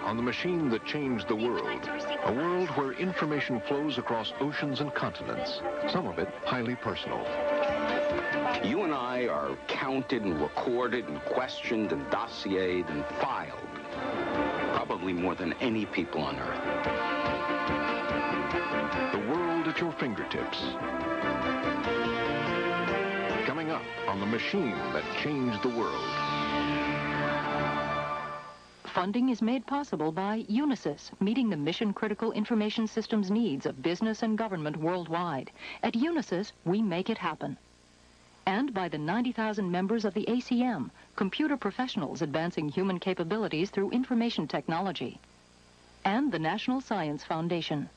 on the machine that changed the world. A world where information flows across oceans and continents, some of it highly personal. You and I are counted and recorded and questioned and dossiered and filed, probably more than any people on Earth. The world at your fingertips. Coming up on the machine that changed the world. Funding is made possible by UNISYS, meeting the mission-critical information systems needs of business and government worldwide. At UNISYS, we make it happen. And by the 90,000 members of the ACM, computer professionals advancing human capabilities through information technology. And the National Science Foundation.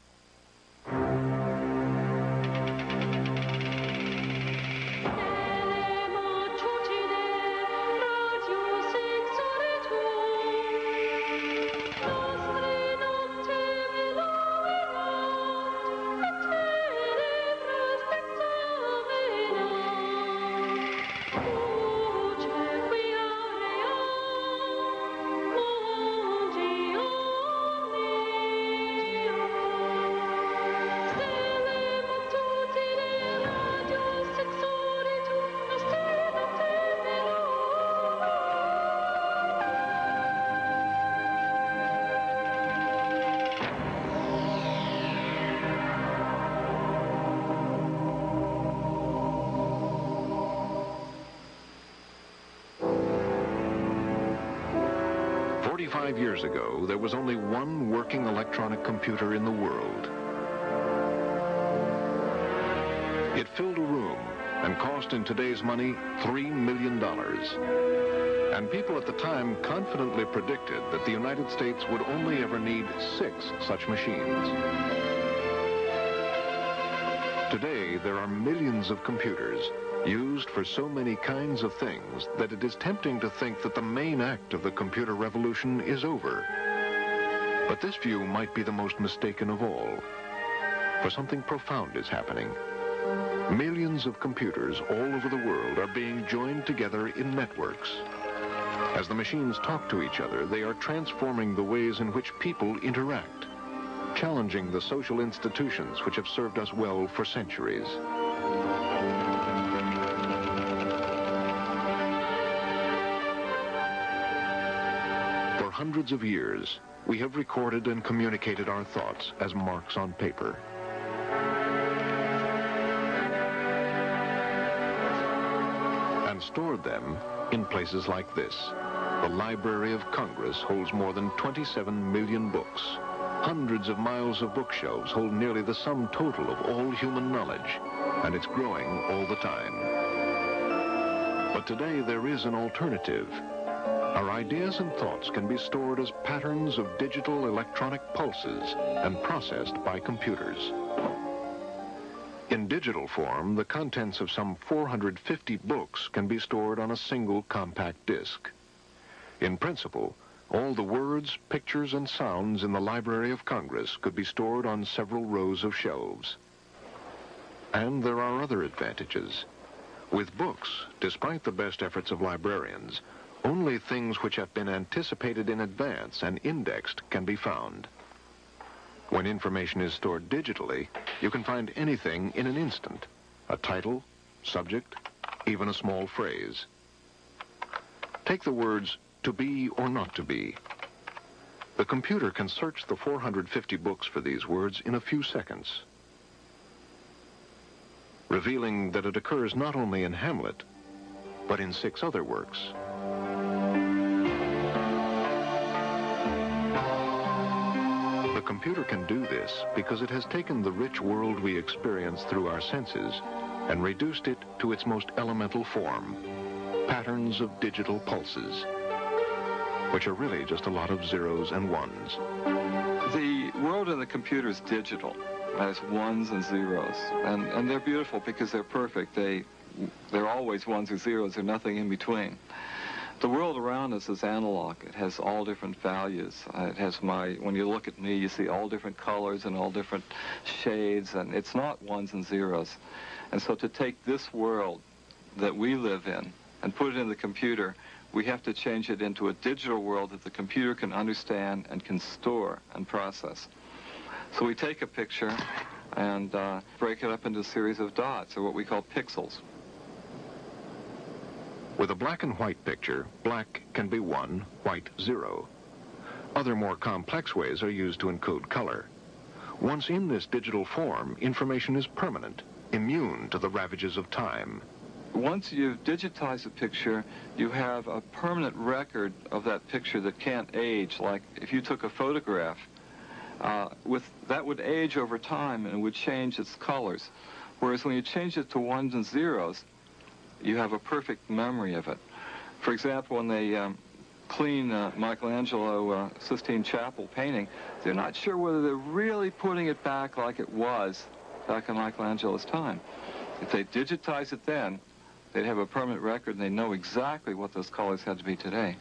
Years ago, there was only one working electronic computer in the world. It filled a room and cost in today's money $3 million. And people at the time confidently predicted that the United States would only ever need 6 such machines. Today, there are millions of computers used for so many kinds of things that it is tempting to think that the main act of the computer revolution is over. But this view might be the most mistaken of all, for something profound is happening. Millions of computers all over the world are being joined together in networks. As the machines talk to each other, they are transforming the ways in which people interact, challenging the social institutions which have served us well for centuries. Hundreds of years, we have recorded and communicated our thoughts as marks on paper. And stored them in places like this. The Library of Congress holds more than 27 million books. Hundreds of miles of bookshelves hold nearly the sum total of all human knowledge, and it's growing all the time. But today there is an alternative. Our ideas and thoughts can be stored as patterns of digital electronic pulses and processed by computers. In digital form, the contents of some 450 books can be stored on a single compact disc. In principle, all the words, pictures, and sounds in the Library of Congress could be stored on several rows of shelves. And there are other advantages. With books, despite the best efforts of librarians, only things which have been anticipated in advance and indexed can be found. When information is stored digitally, you can find anything in an instant. A title, subject, even a small phrase. Take the words, to be or not to be. The computer can search the 450 books for these words in a few seconds, revealing that it occurs not only in Hamlet, but in 6 other works. The computer can do this because it has taken the rich world we experience through our senses and reduced it to its most elemental form, patterns of digital pulses, which are really just a lot of zeros and ones. The world in the computer is digital. Has ones and zeros, and they're beautiful because they're perfect. They're always ones or zeros. There's nothing in between. The world around us is analog. It has all different values. It has when you look at me, you see all different colors and all different shades, and it's not ones and zeros. And so to take this world that we live in and put it in the computer, we have to change it into a digital world that the computer can understand and can store and process. So we take a picture and break it up into a series of dots, or what we call pixels. With a black and white picture, black can be 1, white 0. Other more complex ways are used to encode color. Once in this digital form, information is permanent, immune to the ravages of time. Once you've digitized a picture, you have a permanent record of that picture that can't age. Like if you took a photograph, that would age over time and it would change its colors. Whereas when you change it to ones and zeros, you have a perfect memory of it. For example, when they clean Michelangelo Sistine Chapel painting, they're not sure whether they're really putting it back like it was back in Michelangelo's time. If they digitize it then, they'd have a permanent record and they know exactly what those colors had to be today.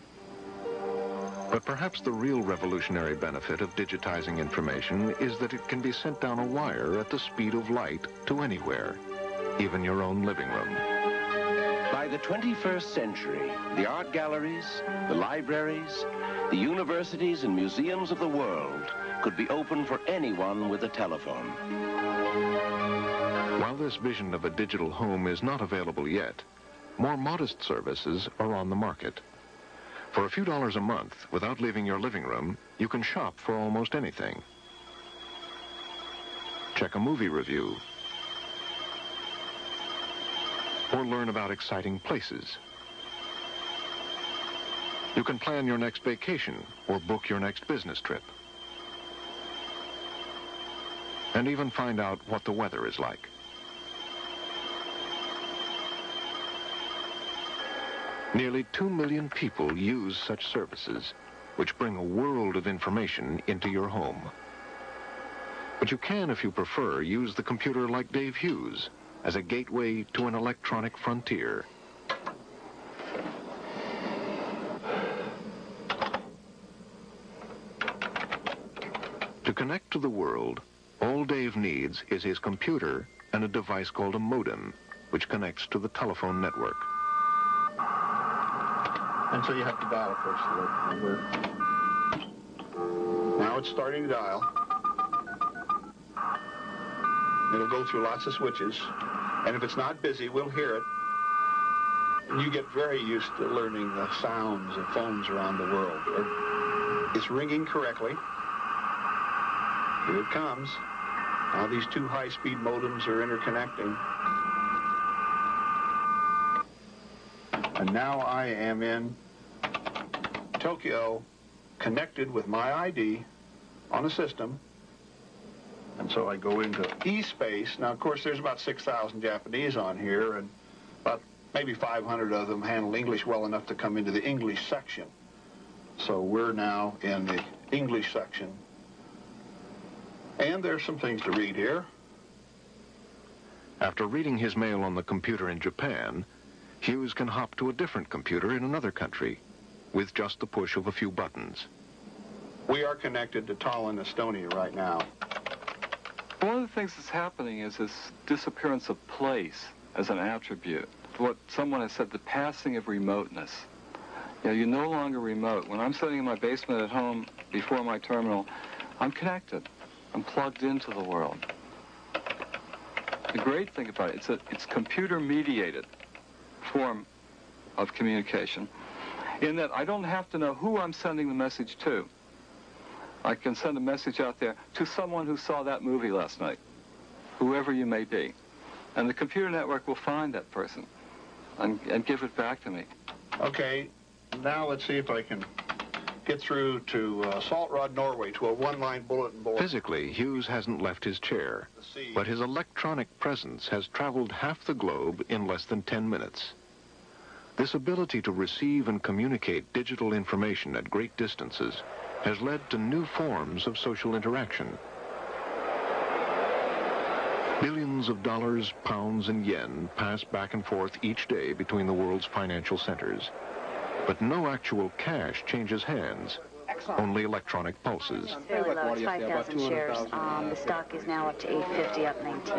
But perhaps the real revolutionary benefit of digitizing information is that it can be sent down a wire at the speed of light to anywhere, even your own living room. By the 21st century, the art galleries, the libraries, the universities and museums of the world could be open for anyone with a telephone. While this vision of a digital home is not available yet, more modest services are on the market. For a few dollars a month, without leaving your living room, you can shop for almost anything. Check a movie review, or learn about exciting places. You can plan your next vacation or book your next business trip. And even find out what the weather is like. Nearly 2 million people use such services, which bring a world of information into your home. But you can, if you prefer, use the computer like Dave Hughes as a gateway to an electronic frontier. To connect to the world, all Dave needs is his computer and a device called a modem, which connects to the telephone network. And so you have to dial, of course, the number. Now it's starting to dial. It'll go through lots of switches, and if it's not busy, we'll hear it. And you get very used to learning the sounds of phones around the world. It's ringing correctly. Here it comes. Now these two high-speed modems are interconnecting. And now I am in Tokyo, connected with my ID on a system. And so I go into eSpace. Now, of course, there's about 6,000 Japanese on here, and about maybe 500 of them handle English well enough to come into the English section. So we're now in the English section. And there's some things to read here. After reading his mail on the computer in Japan, Hughes can hop to a different computer in another country with just the push of a few buttons. We are connected to Tallinn, Estonia right now. One of the things that's happening is this disappearance of place as an attribute. What someone has said, the passing of remoteness. You know, you're no longer remote. When I'm sitting in my basement at home before my terminal, I'm connected. I'm plugged into the world. The great thing about it, it's computer-mediated form of communication, in that I don't have to know who I'm sending the message to. I can send a message out there to someone who saw that movie last night, whoever you may be. And the computer network will find that person and give it back to me. Okay, now let's see if I can get through to Salt Rod, Norway, to a one-line bulletin board. Physically, Hughes hasn't left his chair, but his electronic presence has traveled half the globe in less than 10 minutes. This ability to receive and communicate digital information at great distances has led to new forms of social interaction. Billions of dollars, pounds, and yen pass back and forth each day between the world's financial centers. But no actual cash changes hands. only electronic pulses. Fairly low. It's 5,000 shares. The stock is now up to 850, up 19.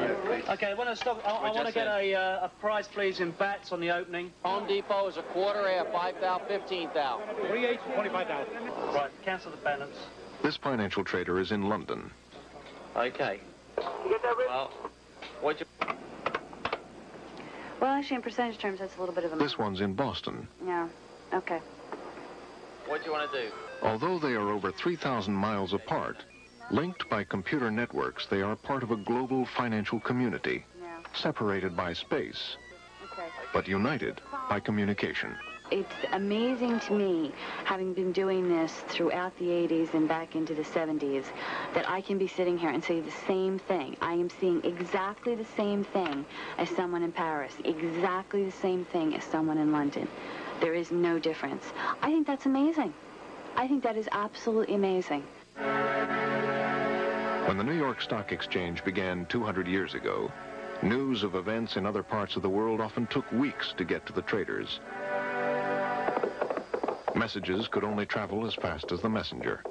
Okay, I want to get a price, please, in bats on the opening. Home Depot is a quarter air, 5,000, 15,000. 48, 25,000. Right, cancel the balance. This financial trader is in London. Okay. Well, what'd you... Well, actually, in percentage terms, that's a little bit of a... This one's in Boston. Yeah, okay. What do you want to do? Although they are over 3,000 miles apart, linked by computer networks, they are part of a global financial community, separated by space, but united by communication. It's amazing to me, having been doing this throughout the 80s and back into the 70s, that I can be sitting here and say the same thing. I am seeing exactly the same thing as someone in Paris, exactly the same thing as someone in London. There is no difference. I think that's amazing. I think that is absolutely amazing. When the New York Stock Exchange began 200 years ago, news of events in other parts of the world often took weeks to get to the traders. Messages could only travel as fast as the messenger.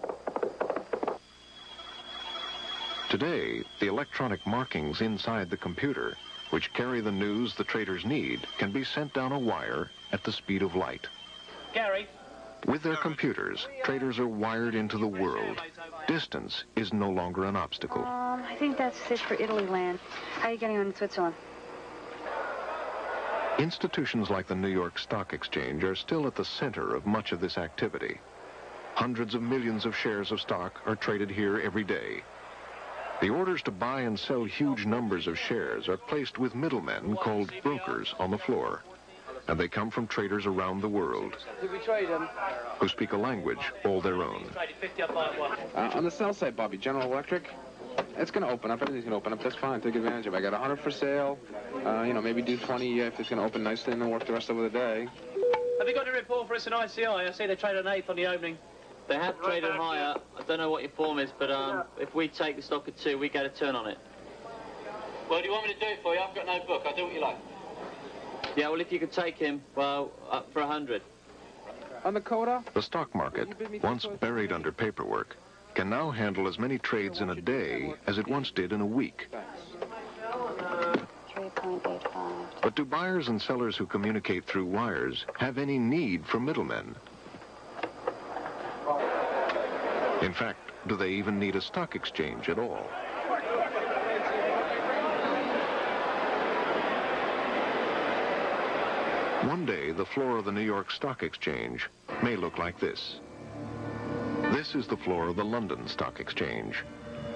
Today, the electronic markings inside the computer, which carry the news the traders need, can be sent down a wire at the speed of light. Gary? With their computers, traders are wired into the world. Distance is no longer an obstacle. I think that's it for Italy land. How are you getting on in Switzerland? Institutions like the New York Stock Exchange are still at the center of much of this activity. Hundreds of millions of shares of stock are traded here every day. The orders to buy and sell huge numbers of shares are placed with middlemen called brokers on the floor, and they come from traders around the world who speak a language all their own. On the sell side, Bobby, General Electric, it's going to open up. Everything's going to open up. That's fine. Take advantage of it. I got 100 for sale. Maybe do 20 if it's going to open nicely and then work the rest of the day. Have you got a report for us in ICI? I see they traded an 8th on the opening. They have traded higher. I don't know what your form is, but if we take the stock at 2, we get a turn on it. Well, do you want me to do it for you? I've got no book. I'll do what you like. Yeah, well, if you could take him, well, up for 100. On the Coda? The stock market, once buried under paperwork, can now handle as many trades in a day as it once did in a week. 3.85. But do buyers and sellers who communicate through wires have any need for middlemen? In fact, do they even need a stock exchange at all? One day, the floor of the New York Stock Exchange may look like this. This is the floor of the London Stock Exchange.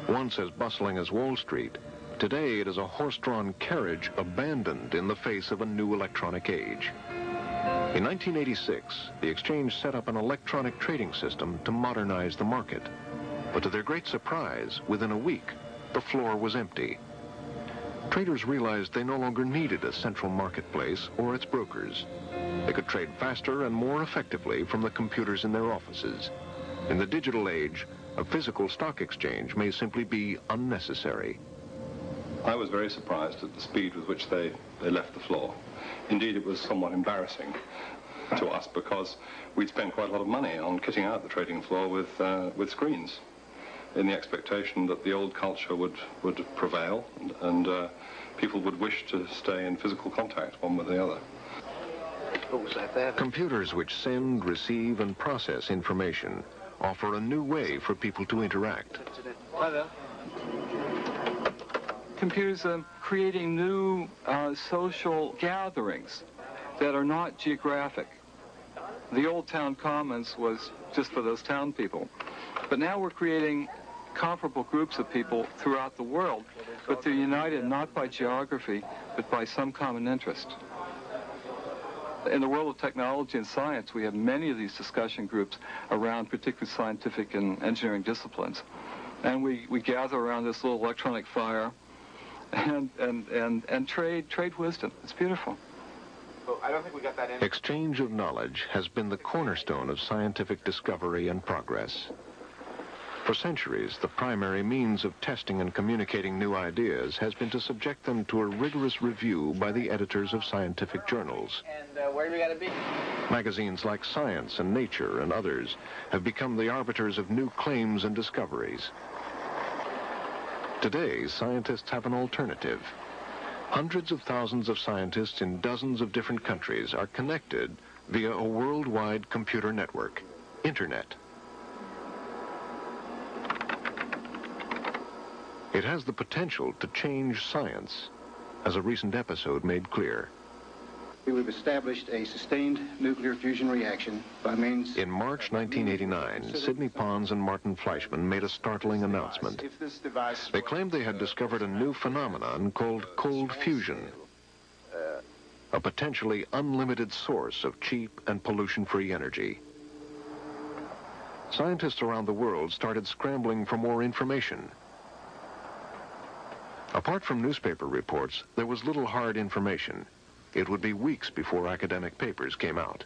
Once as bustling as Wall Street, today it is a horse-drawn carriage abandoned in the face of a new electronic age. In 1986, the exchange set up an electronic trading system to modernize the market. But to their great surprise, within a week, the floor was empty. Traders realized they no longer needed a central marketplace or its brokers. They could trade faster and more effectively from the computers in their offices. In the digital age, a physical stock exchange may simply be unnecessary. I was very surprised at the speed with which they left the floor. Indeed, it was somewhat embarrassing to us because we'd spent quite a lot of money on kitting out the trading floor with screens in the expectation that the old culture would prevail and people would wish to stay in physical contact one with the other. Computers which send, receive, and process information offer a new way for people to interact. Hi there. Computers are creating new social gatherings that are not geographic. The old town commons was just for those town people. But now we're creating comparable groups of people throughout the world, but they're united not by geography, but by some common interest. In the world of technology and science, we have many of these discussion groups around particular scientific and engineering disciplines. And we gather around this little electronic fire and trade wisdom. It's beautiful. Well, I don't think we got that in. Exchange of knowledge has been the cornerstone of scientific discovery and progress. For centuries, the primary means of testing and communicating new ideas has been to subject them to a rigorous review by the editors of scientific journals. And where do we got to be? Magazines like Science and Nature and others have become the arbiters of new claims and discoveries. Today, scientists have an alternative. Hundreds of thousands of scientists in dozens of different countries are connected via a worldwide computer network, Internet. It has the potential to change science, as a recent episode made clear. We've established a sustained nuclear fusion reaction by means... In March 1989, Sidney Pons and Martin Fleischmann made a startling announcement. They claimed they had discovered a new phenomenon called cold fusion, a potentially unlimited source of cheap and pollution-free energy. Scientists around the world started scrambling for more information. Apart from newspaper reports, there was little hard information. It would be weeks before academic papers came out.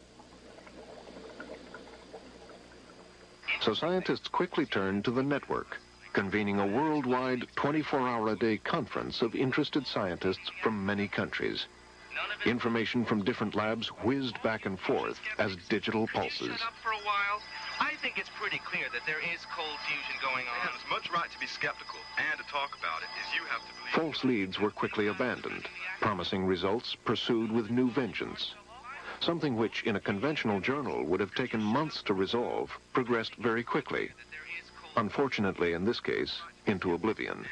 So scientists quickly turned to the network, convening a worldwide 24-hour-a-day conference of interested scientists from many countries. Information from different labs whizzed back and forth as digital pulses. I think it's pretty clear that there is cold fusion going on. There's as much right to be skeptical and to talk about it as you have to believe. False leads were quickly abandoned. Promising results pursued with new vengeance. Something which, in a conventional journal, would have taken months to resolve, progressed very quickly. Unfortunately, in this case, into oblivion.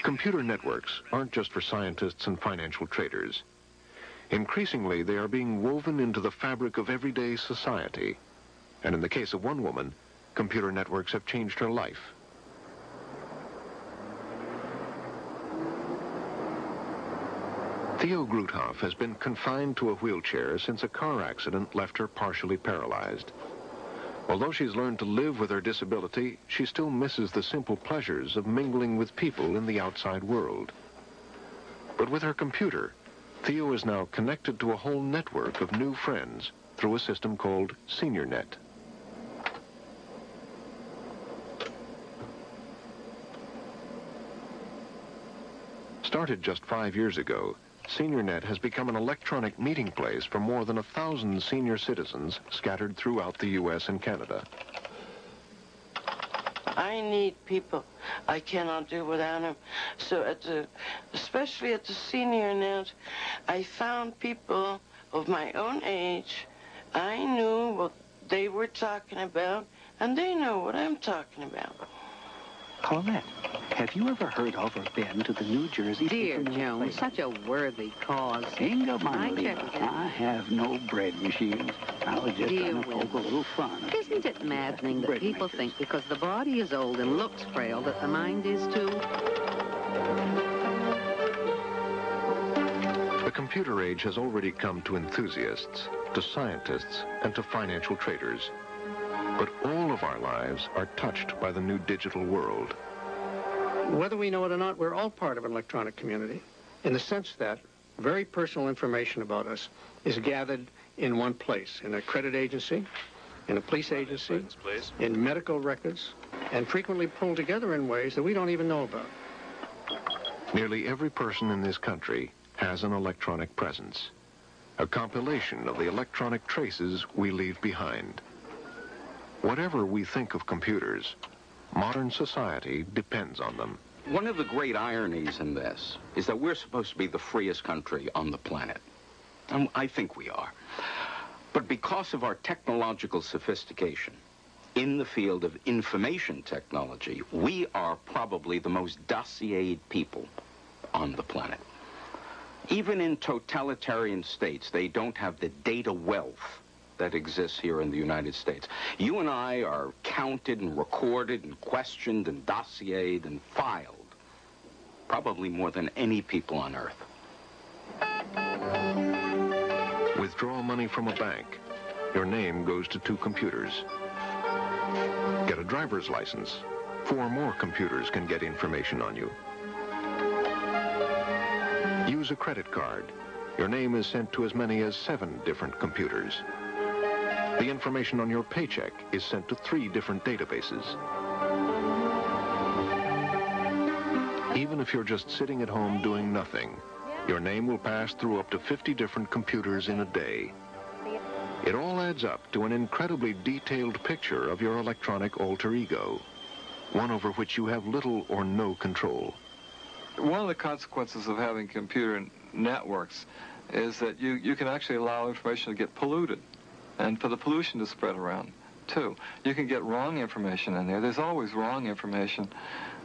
Computer networks aren't just for scientists and financial traders. Increasingly, they are being woven into the fabric of everyday society. And in the case of one woman, computer networks have changed her life. Theo Groothoff has been confined to a wheelchair since a car accident left her partially paralyzed. Although she's learned to live with her disability, she still misses the simple pleasures of mingling with people in the outside world. But with her computer, Theo is now connected to a whole network of new friends through a system called SeniorNet. Started just 5 years ago, SeniorNet has become an electronic meeting place for more than 1,000 senior citizens scattered throughout the U.S. and Canada. I need people. I cannot do without them. So especially at the SeniorNet, I found people of my own age. I knew what they were talking about, and they know what I'm talking about. Colette, have you ever heard of or been to the New Jersey... Dear Joan, such a worthy cause. Inga, my lady, I have no bread machines. I was just trying to poke a little fun. Isn't it maddening that people think because the body is old and looks frail that the mind is too? The computer age has already come to enthusiasts, to scientists, and to financial traders. But all of our lives are touched by the new digital world. Whether we know it or not, we're all part of an electronic community, in the sense that very personal information about us is gathered in one place, in a credit agency, in a police agency, in medical records, and frequently pulled together in ways that we don't even know about. Nearly every person in this country has an electronic presence, a compilation of the electronic traces we leave behind. Whatever we think of computers, modern society depends on them. One of the great ironies in this is that we're supposed to be the freest country on the planet. And I think we are. But because of our technological sophistication in the field of information technology, we are probably the most dossiered people on the planet. Even in totalitarian states, they don't have the data wealth that exists here in the United States. You and I are counted and recorded and questioned and dossiered and filed, probably more than any people on Earth. Withdraw money from a bank. Your name goes to 2 computers. Get a driver's license. 4 more computers can get information on you. Use a credit card. Your name is sent to as many as 7 different computers. The information on your paycheck is sent to 3 different databases. Even if you're just sitting at home doing nothing, your name will pass through up to 50 different computers in a day. It all adds up to an incredibly detailed picture of your electronic alter ego, one over which you have little or no control. One of the consequences of having computer networks is that you can actually allow information to get polluted and for the pollution to spread around, too. You can get wrong information in there. There's always wrong information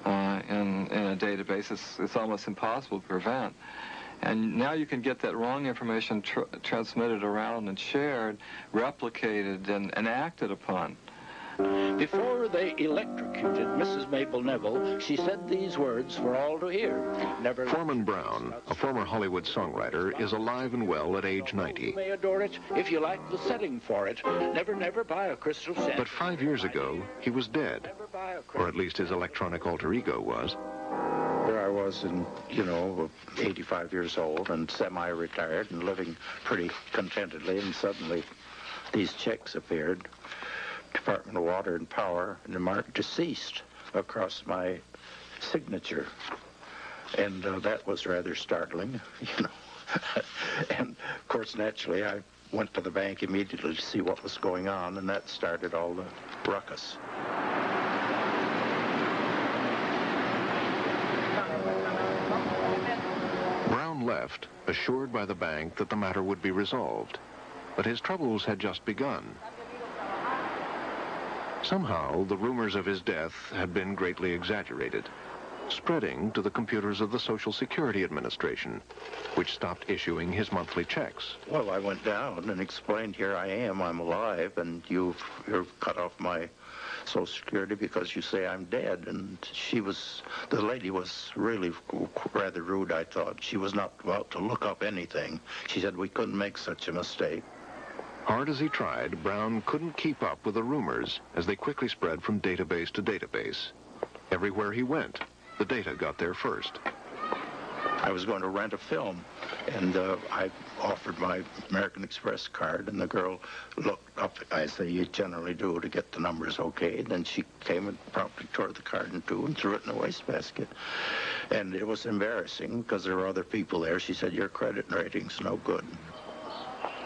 in a database. It's almost impossible to prevent. And now you can get that wrong information transmitted around and shared, replicated, and acted upon. Before they electrocuted Mrs. Mabel Neville, she said these words for all to hear. Never. Foreman Brown, a former Hollywood songwriter, is alive and well at age 90. You may adore it if you like the setting for it. Never, never buy a crystal set. But 5 years ago, he was dead. Or at least his electronic alter ego was. There I was, in, 85 years old and semi-retired and living pretty contentedly, and suddenly these checks appeared. Department of Water and Power, and the mark deceased across my signature. And that was rather startling, And, of course, naturally, I went to the bank immediately to see what was going on, and that started all the ruckus. Brown left, assured by the bank that the matter would be resolved. But his troubles had just begun. Somehow, the rumors of his death had been greatly exaggerated, spreading to the computers of the Social Security Administration, which stopped issuing his monthly checks. Well, I went down and explained, here I am, I'm alive, and you've cut off my Social Security because you say I'm dead. And the lady was really rather rude, I thought. She was not about to look up anything. She said we couldn't make such a mistake. Hard as he tried, Brown couldn't keep up with the rumors as they quickly spread from database to database. Everywhere he went, the data got there first. I was going to rent a film, and I offered my American Express card, and the girl looked up, as they generally do, to get the numbers okay. Then she came and promptly tore the card in two and threw it in a wastebasket. And it was embarrassing because there were other people there. She said, your credit rating's no good.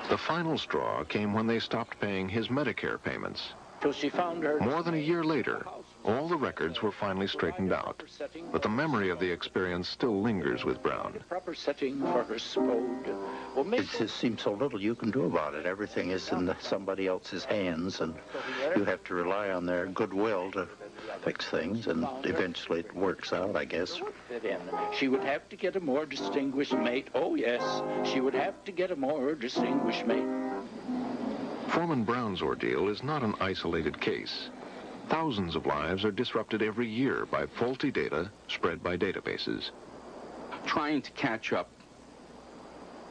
The final straw came when they stopped paying his Medicare payments. Till she found her. More than a year later, all the records were finally straightened out. But the memory of the experience still lingers with Brown. Proper setting for her spode. It just seems so little you can do about it. Everything is in somebody else's hands, and you have to rely on their goodwill to fix things, and eventually it works out, I guess. She would have to get a more distinguished mate. Oh, yes, she would have to get a more distinguished mate. Foreman Brown's ordeal is not an isolated case. Thousands of lives are disrupted every year by faulty data spread by databases. Trying to catch up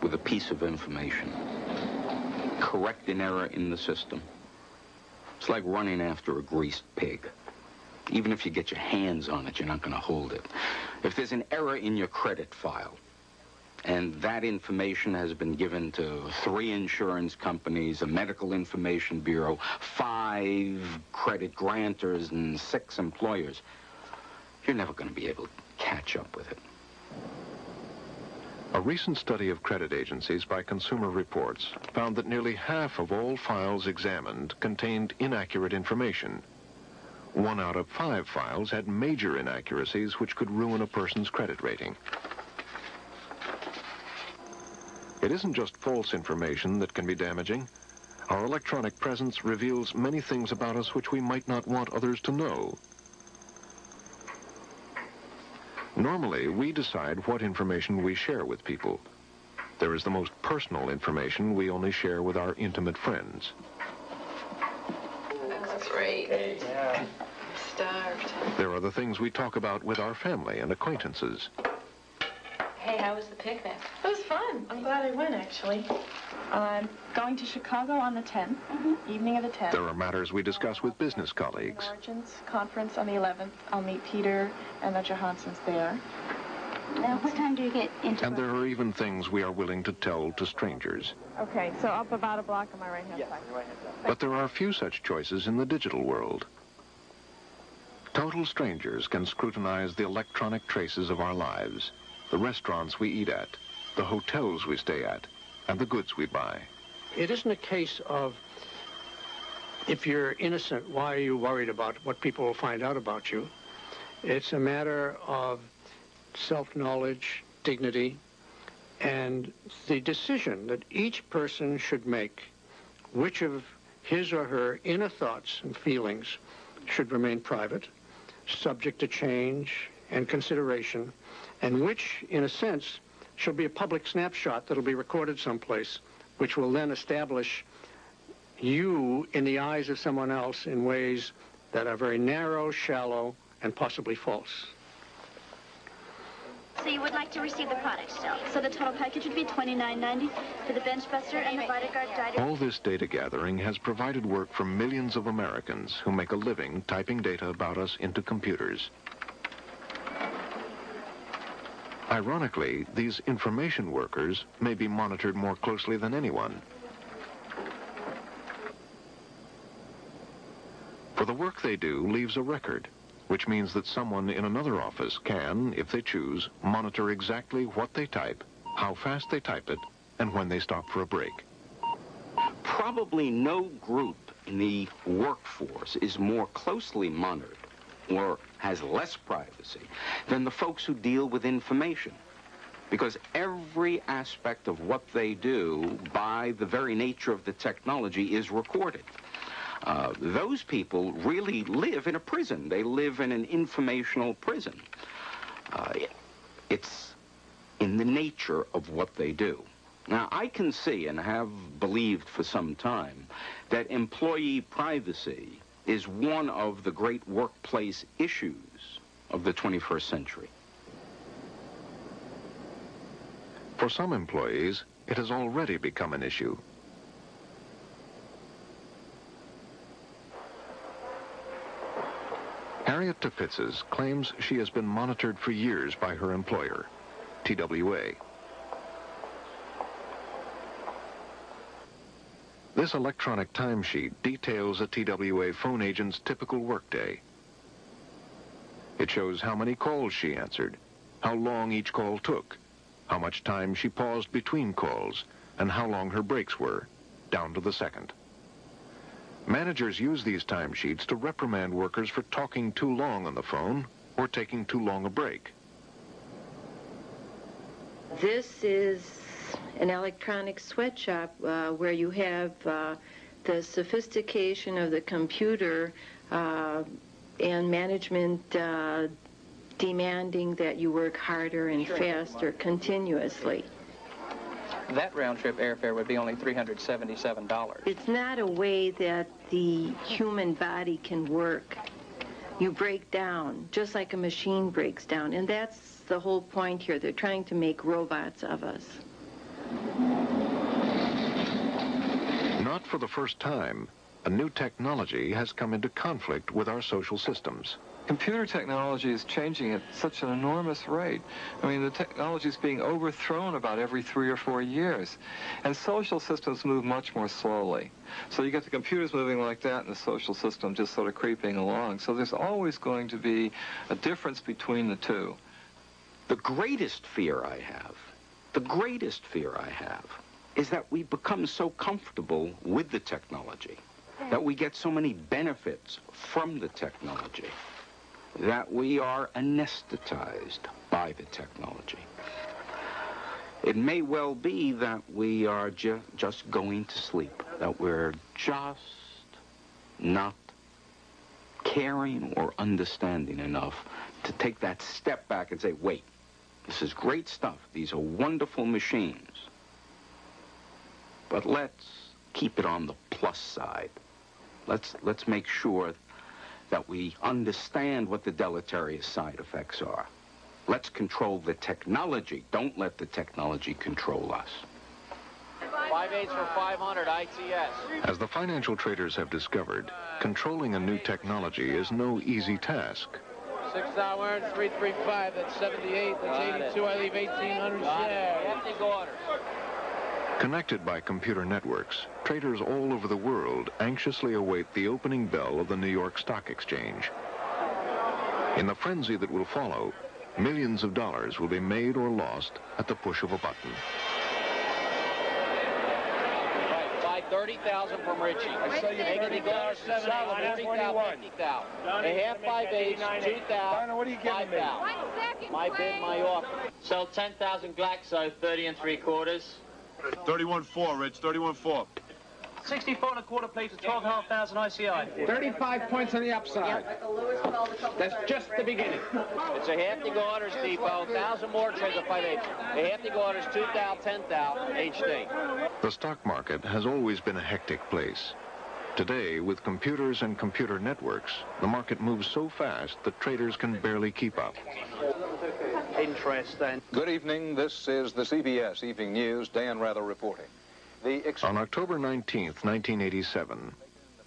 with a piece of information, correct an error in the system. It's like running after a greased pig. Even if you get your hands on it, you're not going to hold it. If there's an error in your credit file, and that information has been given to 3 insurance companies, a medical information bureau, 5 credit grantors, and 6 employers, you're never going to be able to catch up with it. A recent study of credit agencies by Consumer Reports found that nearly half of all files examined contained inaccurate information. 1 out of 5 files had major inaccuracies which could ruin a person's credit rating. It isn't just false information that can be damaging. Our electronic presence reveals many things about us which we might not want others to know. Normally, we decide what information we share with people. There is the most personal information we only share with our intimate friends. That's great. Yeah. I'm starved. There are the things we talk about with our family and acquaintances. Hey, how was the picnic? It was fun. I'm glad I went, actually. I'm going to Chicago on the 10th, evening of the 10th. There are matters we discuss with business colleagues. Origins conference on the 11th. I'll meet Peter and the Johansons there. Now, what time do you get into... And there are even things we are willing to tell to strangers. Okay, so up about a block on my right-hand side. Right-hand side. But there are few such choices in the digital world. Total strangers can scrutinize the electronic traces of our lives, the restaurants we eat at, the hotels we stay at, and the goods we buy. It isn't a case of, if you're innocent, why are you worried about what people will find out about you? It's a matter of self-knowledge, dignity, and the decision that each person should make which of his or her inner thoughts and feelings should remain private, subject to change and consideration, and which, in a sense, shall be a public snapshot that'll be recorded someplace, which will then establish you in the eyes of someone else in ways that are very narrow, shallow, and possibly false. So you would like to receive the product still? So the total package would be $29.90 for the bench buster and the VitaGuard dieter. All this data gathering has provided work for millions of Americans who make a living typing data about us into computers. Ironically, these information workers may be monitored more closely than anyone. For the work they do leaves a record, which means that someone in another office can, if they choose, monitor exactly what they type, how fast they type it, and when they stop for a break. Probably no group in the workforce is more closely monitored or has less privacy than the folks who deal with information, because every aspect of what they do, by the very nature of the technology, is recorded. Those people really live in a prison. They live in an informational prison. It's in the nature of what they do. Now, I can see and have believed for some time that employee privacy is one of the great workplace issues of the 21st century. For some employees, it has already become an issue. Harriet Topitzes claims she has been monitored for years by her employer, TWA. This electronic timesheet details a TWA phone agent's typical workday. It shows how many calls she answered, how long each call took, how much time she paused between calls, and how long her breaks were, down to the second. Managers use these timesheets to reprimand workers for talking too long on the phone or taking too long a break. This is an electronic sweatshop where you have the sophistication of the computer and management demanding that you work harder and faster continuously. That round-trip airfare would be only $377. It's not a way that the human body can work. You break down, just like a machine breaks down. And that's the whole point here. They're trying to make robots of us. Not for the first time, a new technology has come into conflict with our social systems. Computer technology is changing at such an enormous rate. I mean, the technology is being overthrown about every 3 or 4 years. And social systems move much more slowly. So you get the computers moving like that and the social system just sort of creeping along. So there's always going to be a difference between the two. The greatest fear I have is that we become so comfortable with the technology, that we get so many benefits from the technology, that we are anesthetized by the technology. It may well be that we are just going to sleep, that we're just not caring or understanding enough to take that step back and say, wait, this is great stuff. These are wonderful machines. But let's keep it on the plus side. Let's make sure that we understand what the deleterious side effects are. Let's control the technology. Don't let the technology control us. 5/8 for 500 ITS. As the financial traders have discovered, controlling a new technology is no easy task. 6 hours, 335. That's 78. That's 82. I leave 1,800 shares. Connected by computer networks, traders all over the world anxiously await the opening bell of the New York Stock Exchange. In the frenzy that will follow, millions of dollars will be made or lost at the push of a button. Buy 30,000 from Richie. I sell you $30.70. A half 5/8, 2,000. What are you giving me? My bid, my offer. Sell 10,000 Glaxo, 30 3/4. 31.4, Rich. 31.4. 64 1/4 plates at 12,500 ICI. 35 points on the upside. That's just the beginning. It's a half the orders depot, 1,000 more trades at 5/8. A half the orders, 2,000, 10,000, HD. The stock market has always been a hectic place. Today, with computers and computer networks, the market moves so fast that traders can barely keep up. Interesting. Good evening. This is the CBS Evening News. Dan Rather reporting. On October 19th, 1987,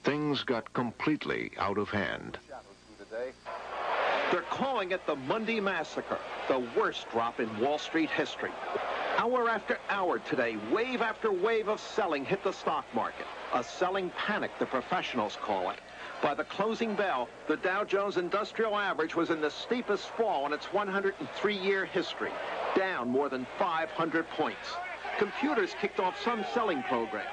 things got completely out of hand. They're calling it the Monday Massacre, the worst drop in Wall Street history. Hour after hour today, wave after wave of selling hit the stock market. A selling panic, the professionals call it. By the closing bell, the Dow Jones Industrial Average was in the steepest fall in its 103-year history, down more than 500 points. Computers kicked off some selling programs.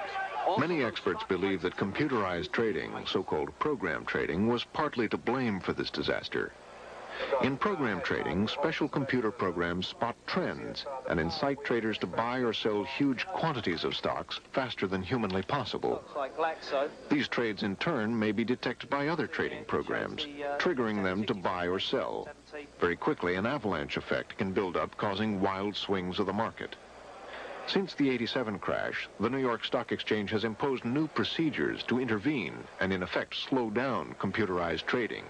Many experts believe that computerized trading, so-called program trading, was partly to blame for this disaster. In program trading, special computer programs spot trends and incite traders to buy or sell huge quantities of stocks faster than humanly possible. These trades, in turn, may be detected by other trading programs, triggering them to buy or sell. Very quickly, an avalanche effect can build up, causing wild swings of the market. Since the '87 crash, the New York Stock Exchange has imposed new procedures to intervene and, in effect, slow down computerized trading.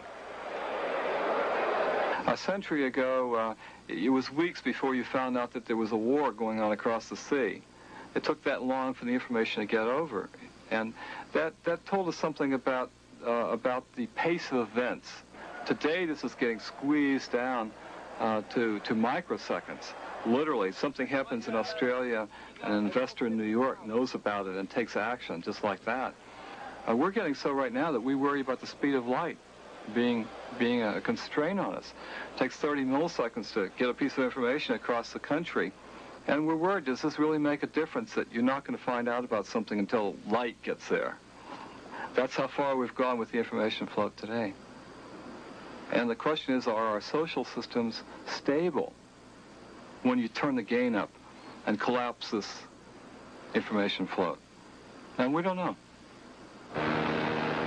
A century ago, it was weeks before you found out that there was a war going on across the sea. It took that long for the information to get over. And that told us something about the pace of events. Today, this is getting squeezed down to microseconds. Literally, something happens in Australia, and an investor in New York knows about it and takes action just like that. We're getting so right now that we worry about the speed of light being a constraint on us. It takes 30 milliseconds to get a piece of information across the country. And we're worried, does this really make a difference that you're not going to find out about something until light gets there? That's how far we've gone with the information flow today. And the question is, are our social systems stable when you turn the gain up and collapse this information flow? And we don't know.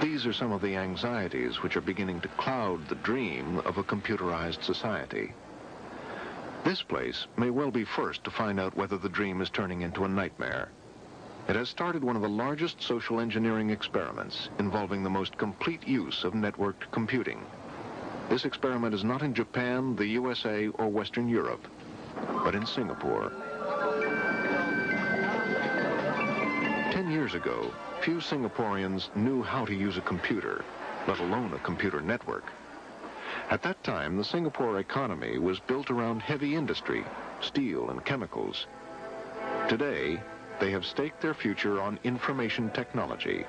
These are some of the anxieties which are beginning to cloud the dream of a computerized society. This place may well be first to find out whether the dream is turning into a nightmare. It has started one of the largest social engineering experiments involving the most complete use of networked computing. This experiment is not in Japan, the USA, or Western Europe, but in Singapore. 10 years ago, few Singaporeans knew how to use a computer, let alone a computer network. At that time, the Singapore economy was built around heavy industry, steel and chemicals. Today, they have staked their future on information technology,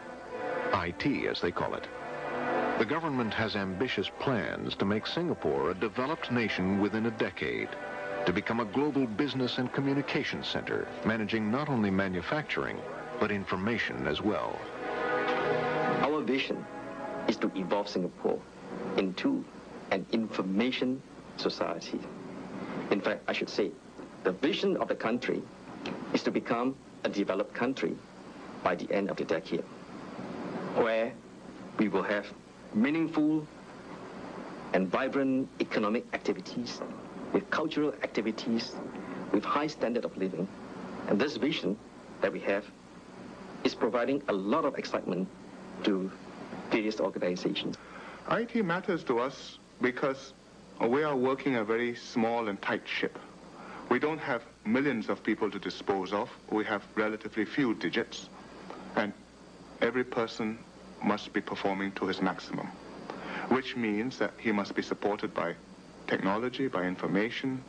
IT as they call it. The government has ambitious plans to make Singapore a developed nation within a decade, to become a global business and communication center, managing not only manufacturing, but information as well. Our vision is to evolve Singapore into an information society. In fact, I should say, the vision of the country is to become a developed country by the end of the decade, where we will have meaningful and vibrant economic activities, with cultural activities, with high standard of living. And this vision that we have is providing a lot of excitement to various organizations. IT matters to us because we are working a very small and tight ship. We don't have millions of people to dispose of. We have relatively few digits, and every person must be performing to his maximum, which means that he must be supported by technology, by information,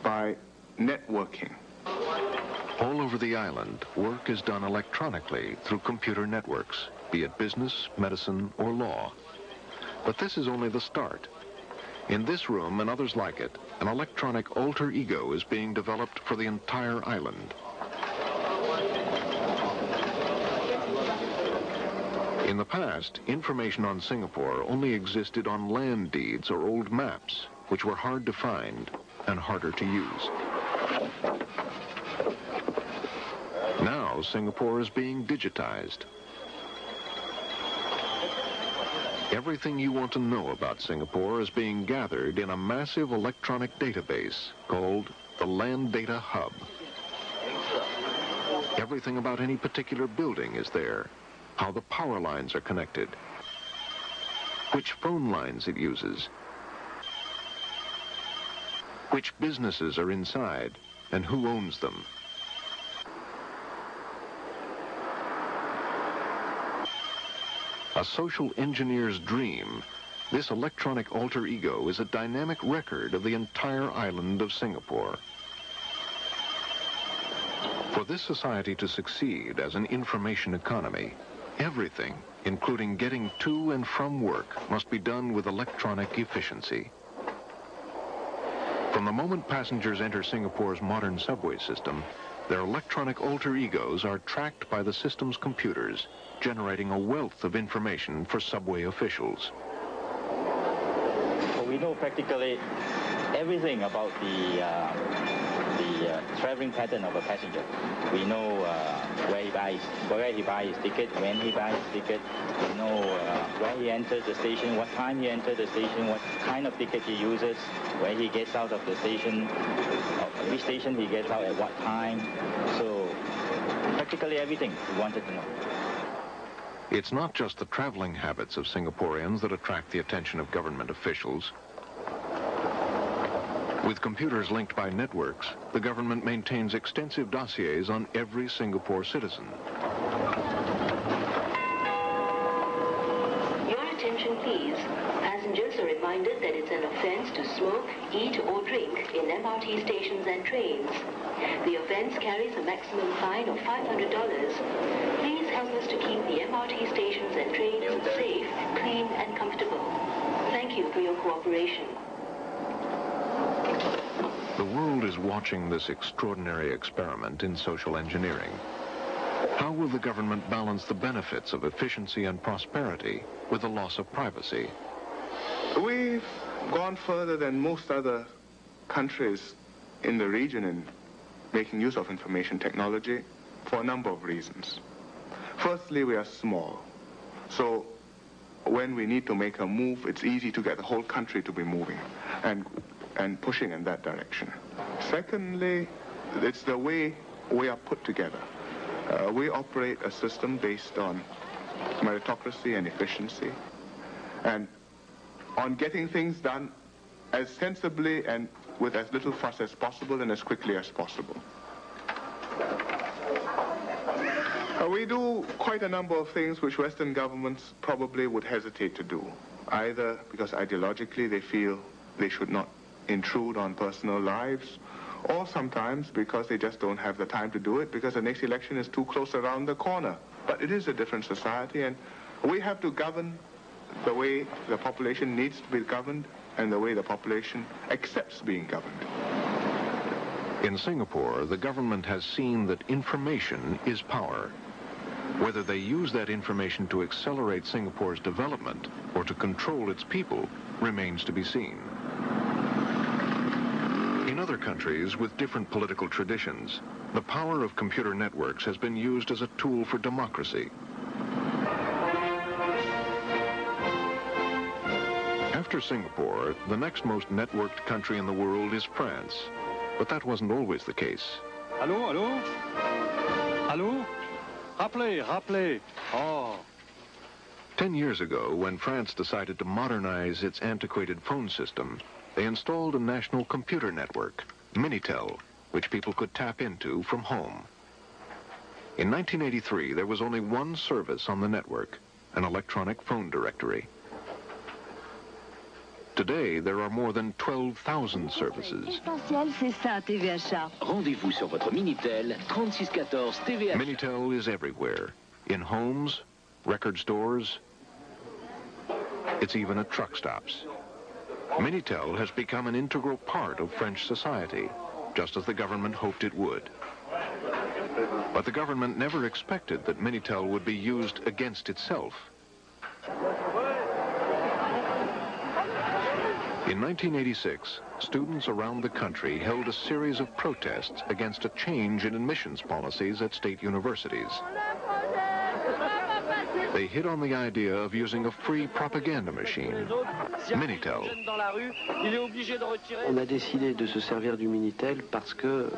by networking. All over the island, work is done electronically through computer networks, be it business, medicine, or law. But this is only the start. In this room and others like it, an electronic alter ego is being developed for the entire island. In the past, information on Singapore only existed on land deeds or old maps, which were hard to find and harder to use. Now, Singapore is being digitized. Everything you want to know about Singapore is being gathered in a massive electronic database called the Land Data Hub. Everything about any particular building is there, how the power lines are connected, which phone lines it uses, which businesses are inside, and who owns them. A social engineer's dream, this electronic alter ego is a dynamic record of the entire island of Singapore. For this society to succeed as an information economy, everything, including getting to and from work, must be done with electronic efficiency. From the moment passengers enter Singapore's modern subway system, their electronic alter egos are tracked by the system's computers, generating a wealth of information for subway officials. So we know practically everything about the traveling pattern of a passenger. We know where he buys his ticket, when he buys his ticket. We know where he enters the station, what time he enters the station, what kind of ticket he uses, where he gets out of the station, which station he gets out at what time. So practically everything we wanted to know. It's not just the traveling habits of Singaporeans that attract the attention of government officials. With computers linked by networks, the government maintains extensive dossiers on every Singapore citizen. Your attention, please. Passengers are reminded that it's an offense to smoke, eat, or drink in MRT stations and trains. The offense carries a maximum fine of $500. Please help us to keep the MRT stations and trains safe, clean, and comfortable. Thank you for your cooperation. The world is watching this extraordinary experiment in social engineering. How will the government balance the benefits of efficiency and prosperity with the loss of privacy? We've gone further than most other countries in the region in making use of information technology for a number of reasons. Firstly, we are small. So when we need to make a move, it's easy to get the whole country to be moving and pushing in that direction. Secondly, it's the way we are put together. We operate a system based on meritocracy and efficiency, and on getting things done as sensibly and with as little fuss as possible and as quickly as possible. We do quite a number of things which Western governments probably would hesitate to do, either because ideologically they feel they should not intrude on personal lives, or sometimes because they just don't have the time to do it because the next election is too close around the corner. But it is a different society, and we have to govern the way the population needs to be governed and the way the population accepts being governed. In Singapore, the government has seen that information is power. Whether they use that information to accelerate Singapore's development or to control its people remains to be seen. In other countries with different political traditions, the power of computer networks has been used as a tool for democracy. After Singapore, the next most networked country in the world is France. But that wasn't always the case. Allô, allô? Allô? Rappelez. Oh. 10 years ago, when France decided to modernize its antiquated phone system, they installed a national computer network, Minitel, which people could tap into from home. In 1983, there was only one service on the network, an electronic phone directory. Today, there are more than 12,000 services. Rendez-vous sur votre Minitel 3614 TVA. Minitel is everywhere. In homes, record stores, it's even at truck stops. Minitel has become an integral part of French society, just as the government hoped it would. But the government never expected that Minitel would be used against itself. In 1986, students around the country held a series of protests against a change in admissions policies at state universities. They hit on the idea of using a free propaganda machine, Minitel. On a décidé de se servir du Minitel parce que,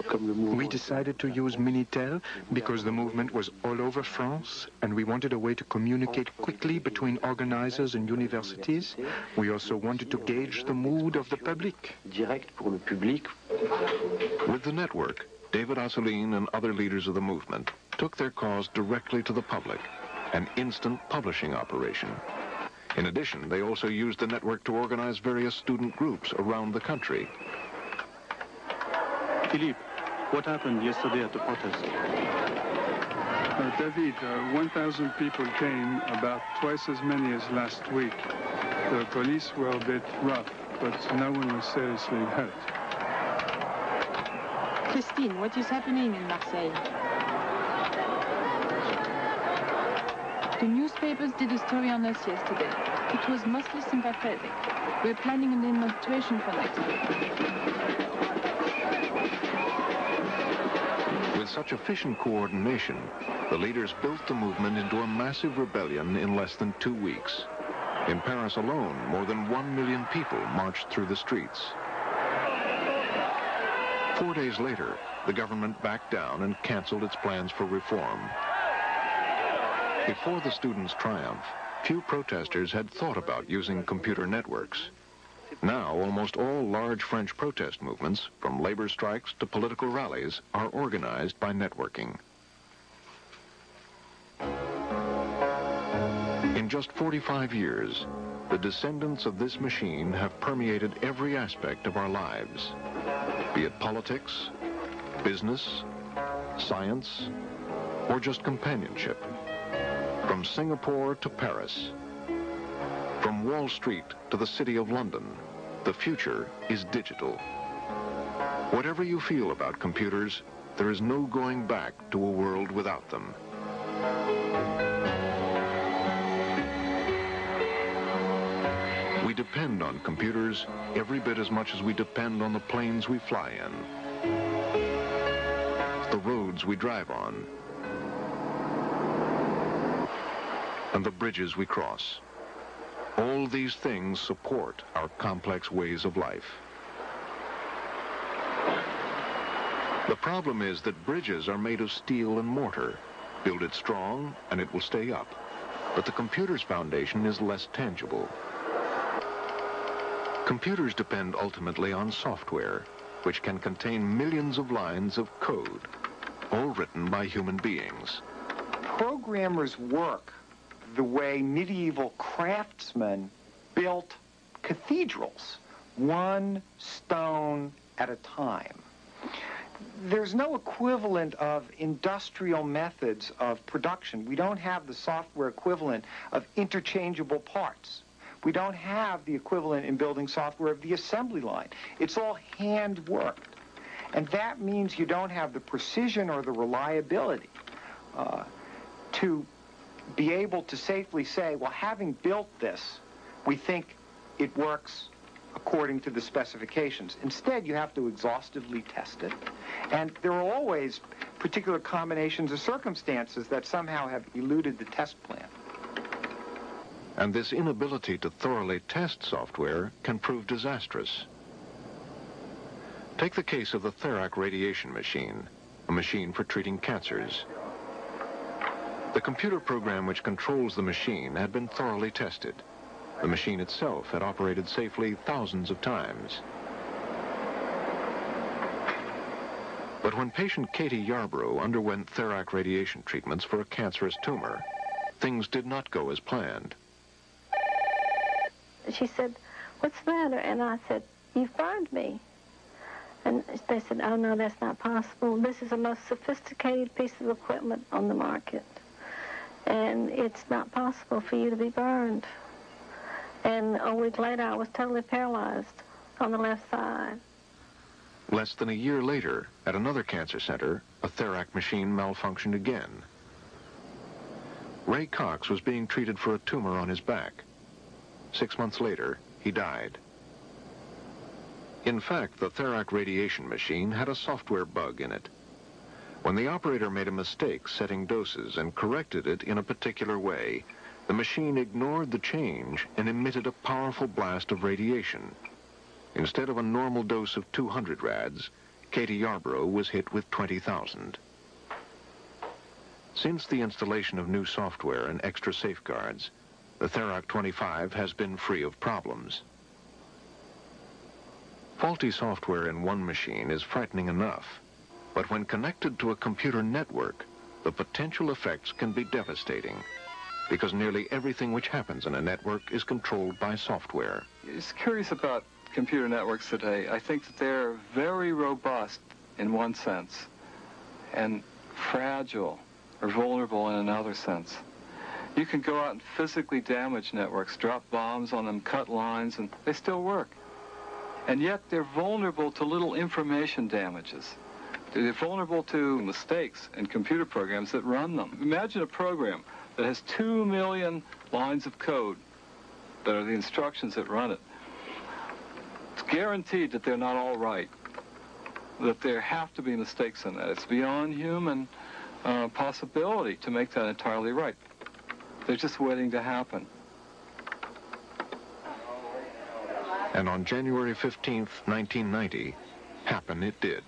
comme le mouvement... We decided to use Minitel because the movement was all over France, and we wanted a way to communicate quickly between organizers and universities. We also wanted to gauge the mood of the public. Direct pour le public. With the network, David Assouline and other leaders of the movement took their cause directly to the public, an instant publishing operation. In addition, they also used the network to organize various student groups around the country. Philippe, what happened yesterday at the protest? David, 1,000 people came, about twice as many as last week. The police were a bit rough, but no one was seriously hurt. Christine, what is happening in Marseille? The newspapers did a story on us yesterday. It was mostly sympathetic. We're planning a demonstration for next week. With such efficient coordination, the leaders built the movement into a massive rebellion in less than 2 weeks. In Paris alone, more than 1 million people marched through the streets. 4 days later, the government backed down and canceled its plans for reform. Before the students' triumph, few protesters had thought about using computer networks. Now, almost all large French protest movements, from labor strikes to political rallies, are organized by networking. In just 45 years, the descendants of this machine have permeated every aspect of our lives, be it politics, business, science, or just companionship. From Singapore to Paris, from Wall Street to the City of London, the future is digital. Whatever you feel about computers, there is no going back to a world without them. We depend on computers every bit as much as we depend on the planes we fly in, the roads we drive on, and the bridges we cross. All these things support our complex ways of life. The problem is that bridges are made of steel and mortar. Build it strong, and it will stay up. But the computer's foundation is less tangible. Computers depend ultimately on software, which can contain millions of lines of code, all written by human beings. Programmers work the way medieval craftsmen built cathedrals, one stone at a time. There's no equivalent of industrial methods of production. We don't have the software equivalent of interchangeable parts. We don't have the equivalent in building software of the assembly line. It's all hand-worked. And that means you don't have the precision or the reliability to be able to safely say, well, having built this, we think it works according to the specifications. Instead, you have to exhaustively test it. And there are always particular combinations of circumstances that somehow have eluded the test plan. And this inability to thoroughly test software can prove disastrous. Take the case of the Therac radiation machine, a machine for treating cancers. The computer program which controls the machine had been thoroughly tested. The machine itself had operated safely thousands of times. But when patient Katie Yarbrough underwent Therac radiation treatments for a cancerous tumor, things did not go as planned. She said, "What's the matter?" And I said, "You've burned me." And they said, "Oh, no, that's not possible. This is the most sophisticated piece of equipment on the market, and it's not possible for you to be burned." And a week later, I was totally paralyzed on the left side. Less than a year later, at another cancer center, a Therac machine malfunctioned again. Ray Cox was being treated for a tumor on his back. 6 months later, he died. In fact, the Therac radiation machine had a software bug in it. When the operator made a mistake setting doses and corrected it in a particular way, the machine ignored the change and emitted a powerful blast of radiation. Instead of a normal dose of 200 rads, Katie Yarborough was hit with 20,000. Since the installation of new software and extra safeguards, the Therac 25 has been free of problems. Faulty software in one machine is frightening enough, but when connected to a computer network, the potential effects can be devastating, because nearly everything which happens in a network is controlled by software. It's curious about computer networks today. I think that they're very robust in one sense and fragile or vulnerable in another sense. You can go out and physically damage networks, drop bombs on them, cut lines, and they still work. And yet they're vulnerable to little information damages. They're vulnerable to mistakes in computer programs that run them. Imagine a program that has 2 million lines of code that are the instructions that run it. It's guaranteed that they're not all right, that there have to be mistakes in that. It's beyond human possibility to make that entirely right. They're just waiting to happen. And on January 15th, 1990, happen it did.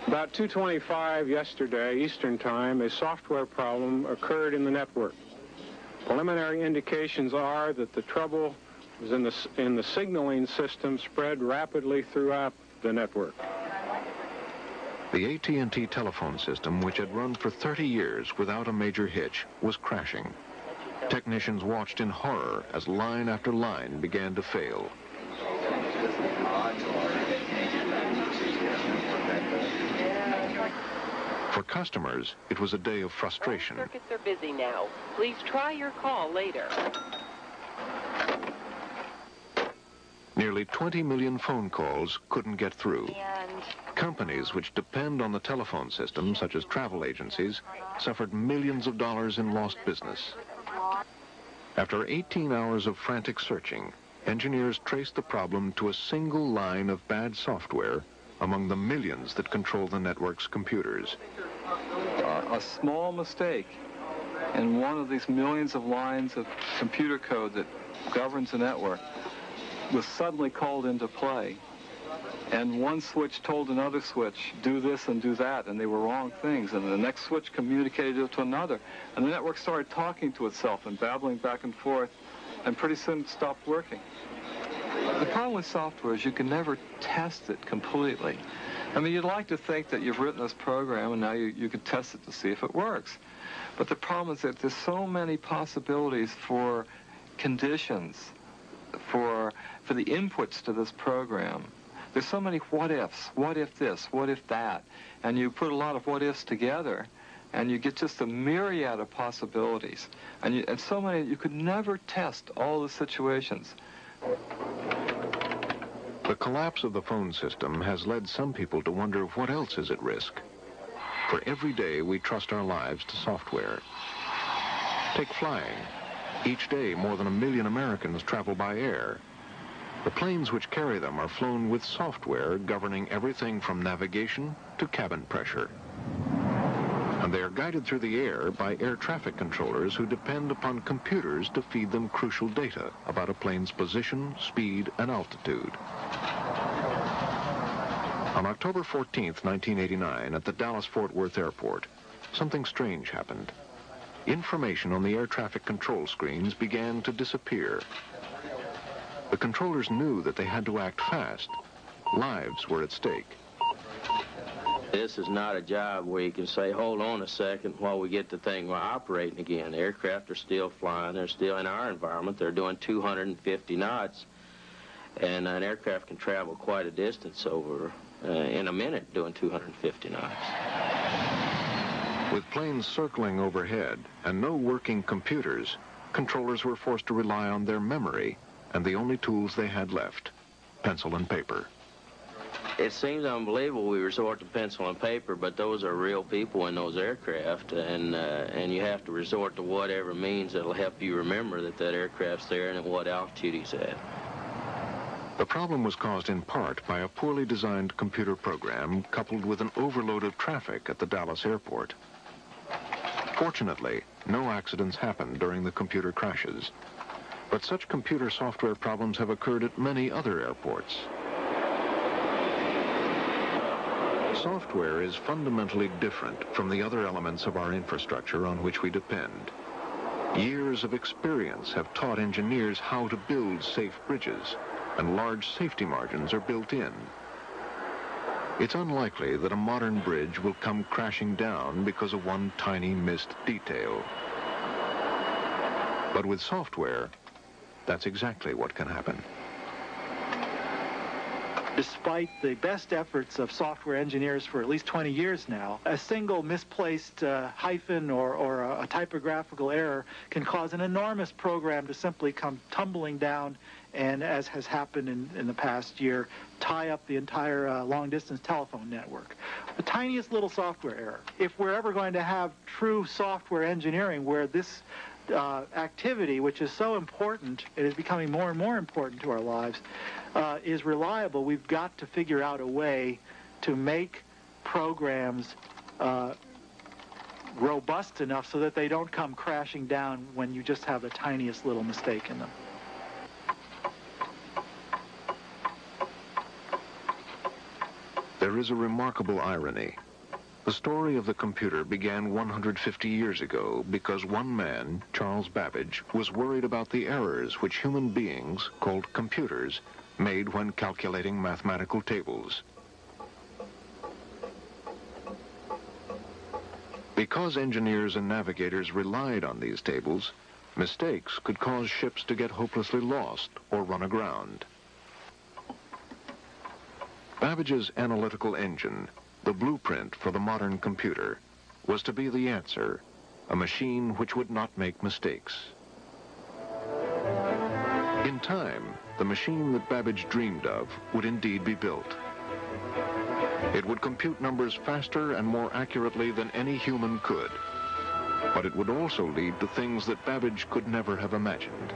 About 2:25 yesterday, Eastern Time, a software problem occurred in the network. Preliminary indications are that the trouble was in the signaling system spread rapidly throughout the network. The AT&T telephone system, which had run for 30 years without a major hitch, was crashing. Technicians watched in horror as line after line began to fail. For customers, it was a day of frustration. Circuits are busy now. Please try your call later. Nearly 20 million phone calls couldn't get through. Companies which depend on the telephone system, such as travel agencies, suffered millions of dollars in lost business. After 18 hours of frantic searching, engineers traced the problem to a single line of bad software among the millions that control the network's computers. A small mistake in one of these millions of lines of computer code that governs the network was suddenly called into play. And one switch told another switch, do this and do that, and they were wrong things. And the next switch communicated it to another. And the network started talking to itself and babbling back and forth, and pretty soon it stopped working. The problem with software is you can never test it completely. I mean, you'd like to think that you've written this program and now you could test it to see if it works. But the problem is that there's so many possibilities for conditions, for the inputs to this program. There's so many what-ifs. What if this? What if that? And you put a lot of what-ifs together, and you get just a myriad of possibilities. And so many, you could never test all the situations. The collapse of the phone system has led some people to wonder what else is at risk. For every day, we trust our lives to software. Take flying. Each day, more than 1 million Americans travel by air. The planes which carry them are flown with software governing everything from navigation to cabin pressure. And they are guided through the air by air traffic controllers who depend upon computers to feed them crucial data about a plane's position, speed, and altitude. On October 14th, 1989, at the Dallas-Fort Worth Airport, something strange happened. Information on the air traffic control screens began to disappear. The controllers knew that they had to act fast. Lives were at stake. This is not a job where you can say, hold on a second while we get the thing operating again. Aircraft are still flying. They're still in our environment. They're doing 250 knots. And an aircraft can travel quite a distance over in a minute doing 250 knots. With planes circling overhead and no working computers, controllers were forced to rely on their memory and the only tools they had left, pencil and paper. It seems unbelievable we resort to pencil and paper, but those are real people in those aircraft, and you have to resort to whatever means that'll help you remember that that aircraft's there and at what altitude he's at. The problem was caused in part by a poorly designed computer program coupled with an overload of traffic at the Dallas airport. Fortunately, no accidents happened during the computer crashes, but such computer software problems have occurred at many other airports. Software is fundamentally different from the other elements of our infrastructure on which we depend. Years of experience have taught engineers how to build safe bridges, and large safety margins are built in. It's unlikely that a modern bridge will come crashing down because of one tiny missed detail. But with software, that's exactly what can happen. Despite the best efforts of software engineers for at least 20 years now, a single misplaced hyphen or a typographical error can cause an enormous program to simply come tumbling down and, as has happened in the past year, tie up the entire long-distance telephone network. The tiniest little software error. If we're ever going to have true software engineering where this activity, which is so important, it is becoming more and more important to our lives, is reliable, we've got to figure out a way to make programs robust enough so that they don't come crashing down when you just have the tiniest little mistake in them. There is a remarkable irony. The story of the computer began 150 years ago because one man, Charles Babbage, was worried about the errors which human beings, called computers, made when calculating mathematical tables. Because engineers and navigators relied on these tables, mistakes could cause ships to get hopelessly lost or run aground. Babbage's analytical engine, the blueprint for the modern computer, was to be the answer, a machine which would not make mistakes. In time, the machine that Babbage dreamed of would indeed be built. It would compute numbers faster and more accurately than any human could, but it would also lead to things that Babbage could never have imagined.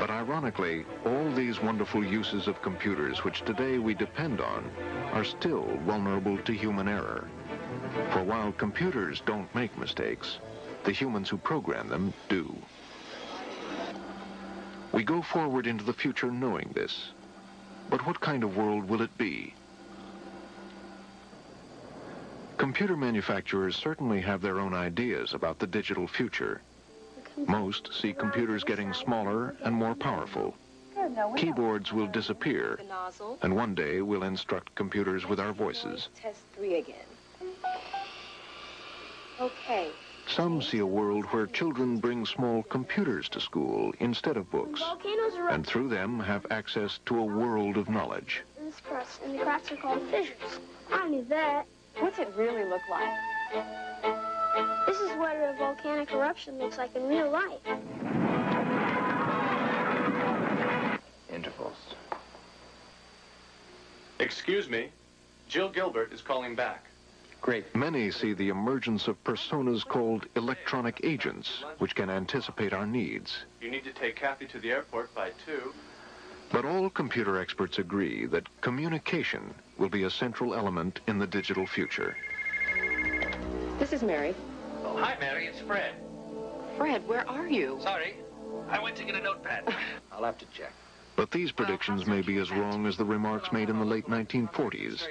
Ironically, all these wonderful uses of computers which today we depend on are still vulnerable to human error. For while computers don't make mistakes, the humans who program them do. We go forward into the future knowing this. But what kind of world will it be? Computer manufacturers certainly have their own ideas about the digital future. Most see computers getting smaller and more powerful. Keyboards will disappear, and one day we'll instruct computers with our voices. Test 3 again. Okay. Some see a world where children bring small computers to school instead of books, and through them have access to a world of knowledge. This crust, and the cracks are called fissures. I knew that. What's it really look like? This is what a volcanic eruption looks like in real life. Intervals. Excuse me. Jill Gilbert is calling back. Great. Many see the emergence of personas called electronic agents, which can anticipate our needs. You need to take Kathy to the airport by 2. But all computer experts agree that communication will be a central element in the digital future. This is Mary. Oh, hi, Mary. It's Fred. Fred, where are you? Sorry. I went to get a notepad. I'll have to check. But these predictions may be as wrong as the remarks made in the late 1940s.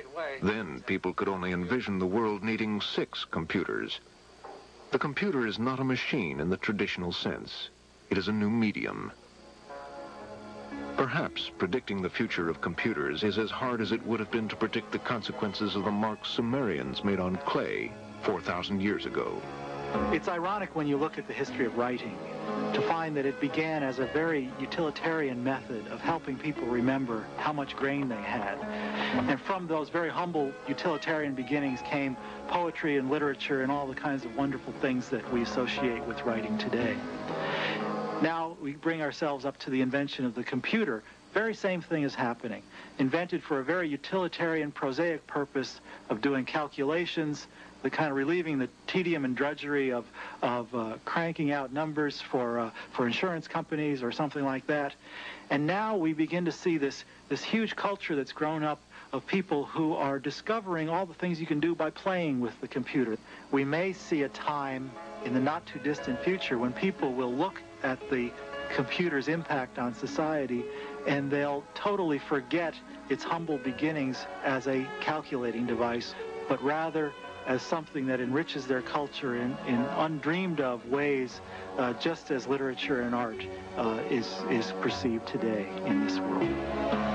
Then people could only envision the world needing 6 computers. The computer is not a machine in the traditional sense. It is a new medium. Perhaps predicting the future of computers is as hard as it would have been to predict the consequences of the marks Sumerians made on clay 4,000 years ago. It's ironic when you look at the history of writing to find that it began as a very utilitarian method of helping people remember how much grain they had. And from those very humble utilitarian beginnings came poetry and literature and all the kinds of wonderful things that we associate with writing today. Now we bring ourselves up to the invention of the computer. Very same thing is happening. Invented for a very utilitarian, prosaic purpose of doing calculations, the kind of relieving the tedium and drudgery of cranking out numbers for insurance companies or something like that. And now we begin to see this huge culture that's grown up of people who are discovering all the things you can do by playing with the computer. We may see a time in the not-too-distant future when people will look at the computer's impact on society and they'll totally forget its humble beginnings as a calculating device, but rather as something that enriches their culture in undreamed of ways, just as literature and art is perceived today in this world.